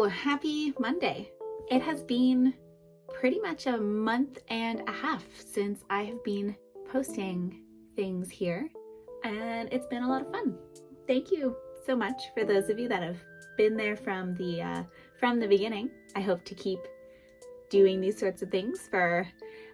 Hello, happy Monday. It has been pretty much a month and a half since I have been posting things here, and it's been a lot of fun. Thank you so much for those of you that have been there from the beginning. I hope to keep doing these sorts of things for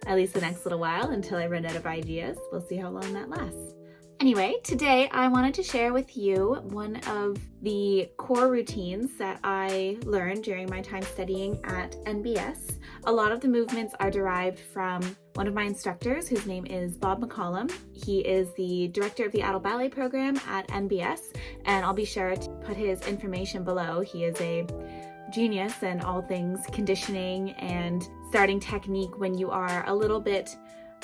at least the next little while until I run out of ideas. We'll see how long that lasts. Anyway, today I wanted to share with you one of the core routines that I learned during my time studying at NBS. A lot of the movements are derived from one of my instructors, whose name is Bob McCollum. He is the director of the Adult Ballet program at NBS, and I'll be sure to put his information below. He is a genius in all things conditioning and starting technique when you are a little bit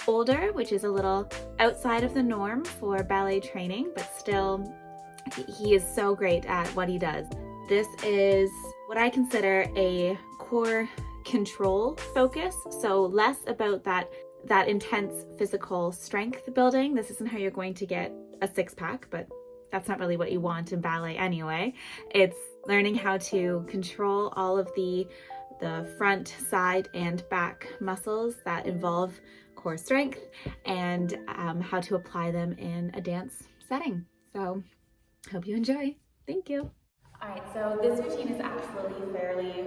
older, which is a little outside of the norm for ballet training, but still he is so great at what he does. This is what I consider a core control focus, so less about that intense physical strength building. This isn't how you're going to get a six-pack, but that's not really what you want in ballet anyway. It's learning how to control all of the front, side, and back muscles that involve core strength, and how to apply them in a dance setting. So hope you enjoy. Thank you. All right, so this routine is actually fairly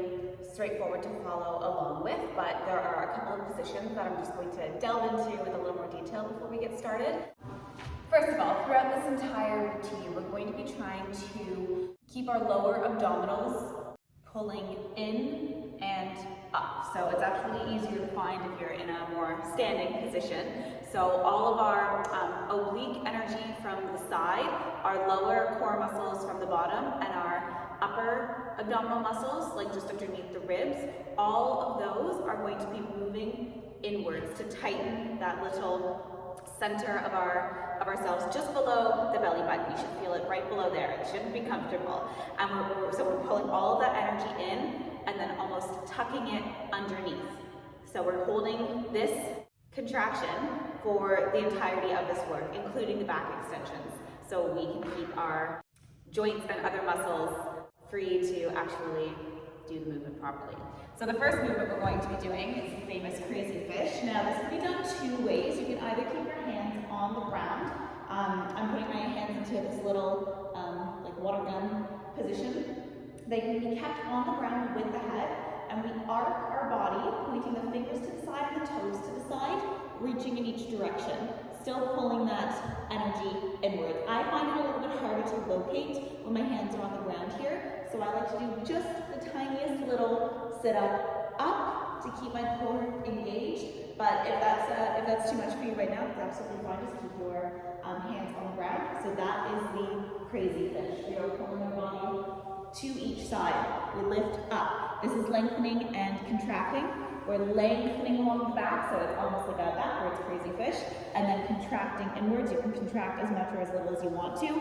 straightforward to follow along with, but there are a couple of positions that I'm just going to delve into with a little more detail before we get started. First of all, throughout this entire routine, we're going to be trying to keep our lower abdominals pulling in and up. So it's actually easier to find if you're in a more standing position. So all of our oblique energy from the side, our lower core muscles from the bottom, and our upper abdominal muscles, like just underneath the ribs, all of those are going to be moving inwards to tighten that little center of ourselves just below the belly button. You should feel it right below there. It shouldn't be comfortable. And so we're pulling all of that energy in and then almost tucking it underneath. So we're holding this contraction for the entirety of this work, including the back extensions, so we can keep our joints and other muscles free to actually do the movement properly. So the first movement we're going to be doing is the famous crazy fish. Now this can be done two ways. You can either keep your hands on the ground. I'm putting my hands into this little like water gun position. They can be kept on the ground with the head, and we arc our body, pointing the fingers to the side and the toes to the side, reaching in each direction, still pulling that energy inward. I find it a little bit harder to locate when my hands are on the ground here, so I like to do just the tiniest little sit-up up to keep my core engaged. But if that's too much for you right now, it's absolutely fine. Just keep your hands on the ground. So that is the crazy fish. We are pulling our body to each side. We lift up. This is lengthening and contracting. We're lengthening along the back, so it's almost like a backwards crazy fish, and then contracting inwards. You can contract as much or as little as you want to.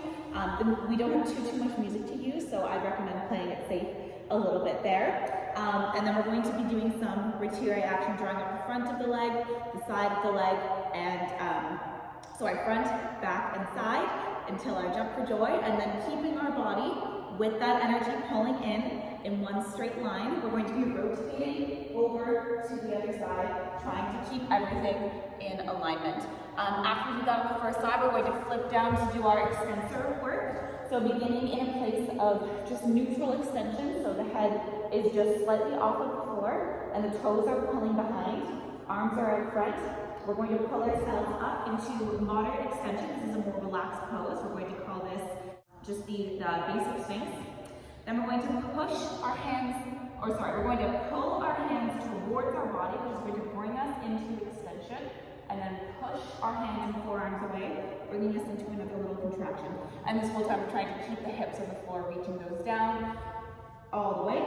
We don't have too much music to use, so I recommend playing it safe a little bit there. And then we're going to be doing some rotary action, drawing up the front of the leg, the side of the leg, and so our front, back, and side until our jump for joy, and then keeping our body with that energy pulling in one straight line. We're going to be rotating over to the other side, trying to keep everything in alignment. After we do that on the first side, we're going to flip down to do our extensor work. So beginning in a place of just neutral extension, so the head is just slightly off of the floor, and the toes are pulling behind, arms are out front. We're going to pull ourselves up into moderate extension. This is a more relaxed pose. We're going to call this just the basic sphinx. Then we're going to we're going to pull our hands towards our body, which is going to bring us into extension, and then push our hands and forearms away, bringing us into another little contraction. And this whole time we're trying to keep the hips on the floor, reaching those down all the way.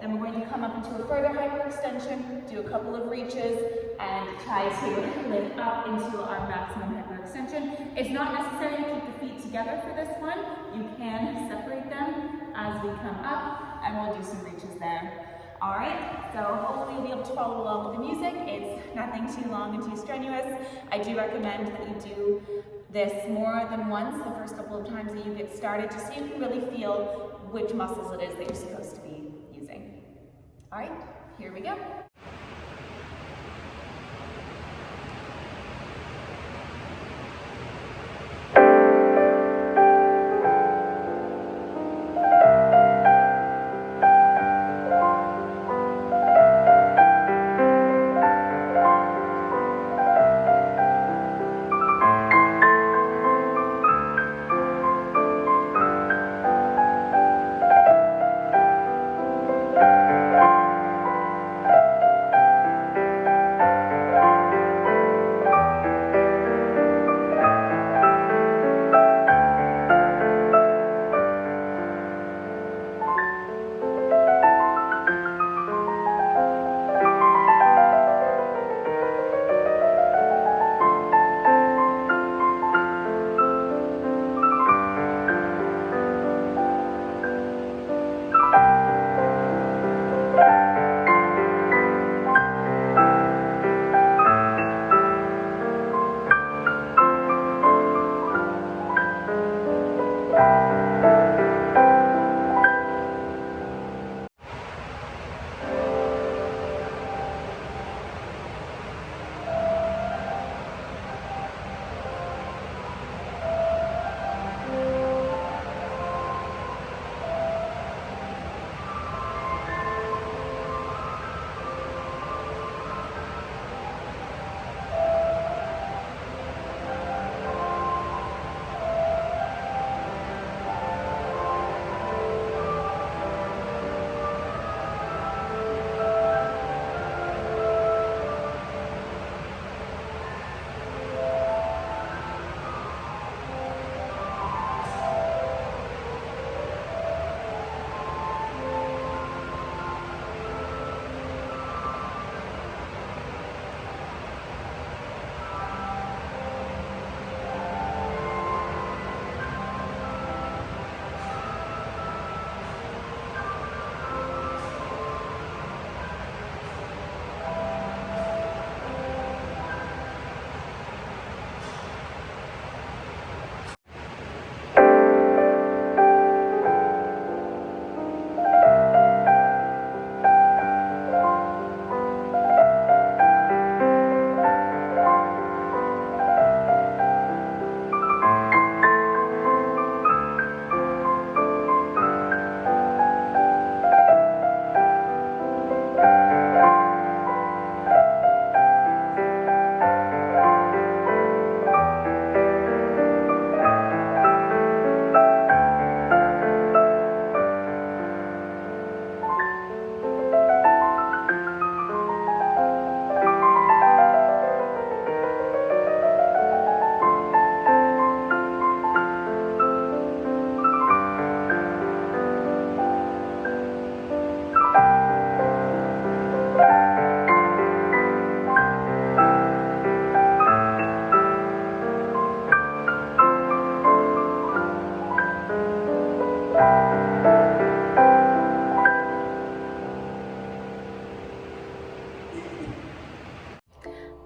Then we're going to come up into a further hyperextension, do a couple of reaches, and try to lift up into our maximum hyperextension. It's not necessary to keep the feet together for this one. You can separate them as we come up, and we'll do some reaches there. All right, so hopefully you'll be able to follow along with the music. It's nothing too long and too strenuous. I do recommend that you do this more than once the first couple of times that you get started, just so you can really feel which muscles it is that you're supposed to be using. All right, here we go.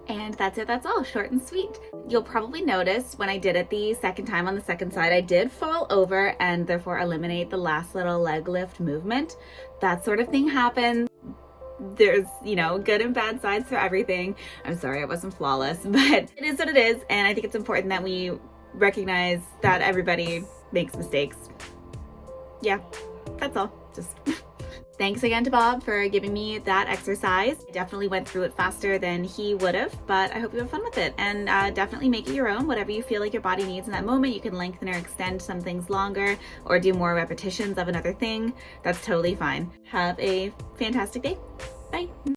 And that's it, that's all, short and sweet. You'll probably notice when I did it the second time on the second side, I did fall over and therefore eliminate the last little leg lift movement. That sort of thing happens. There's, you know, good and bad sides to everything. I'm sorry it wasn't flawless, but it is what it is. And I think it's important that we recognize that everybody makes mistakes. Yeah, that's all. Just thanks again to Bob for giving me that exercise. I definitely went through it faster than he would have, but I hope you have fun with it. And definitely make it your own, whatever you feel like your body needs in that moment. You can lengthen or extend some things longer or do more repetitions of another thing. That's totally fine. Have a fantastic day. Bye.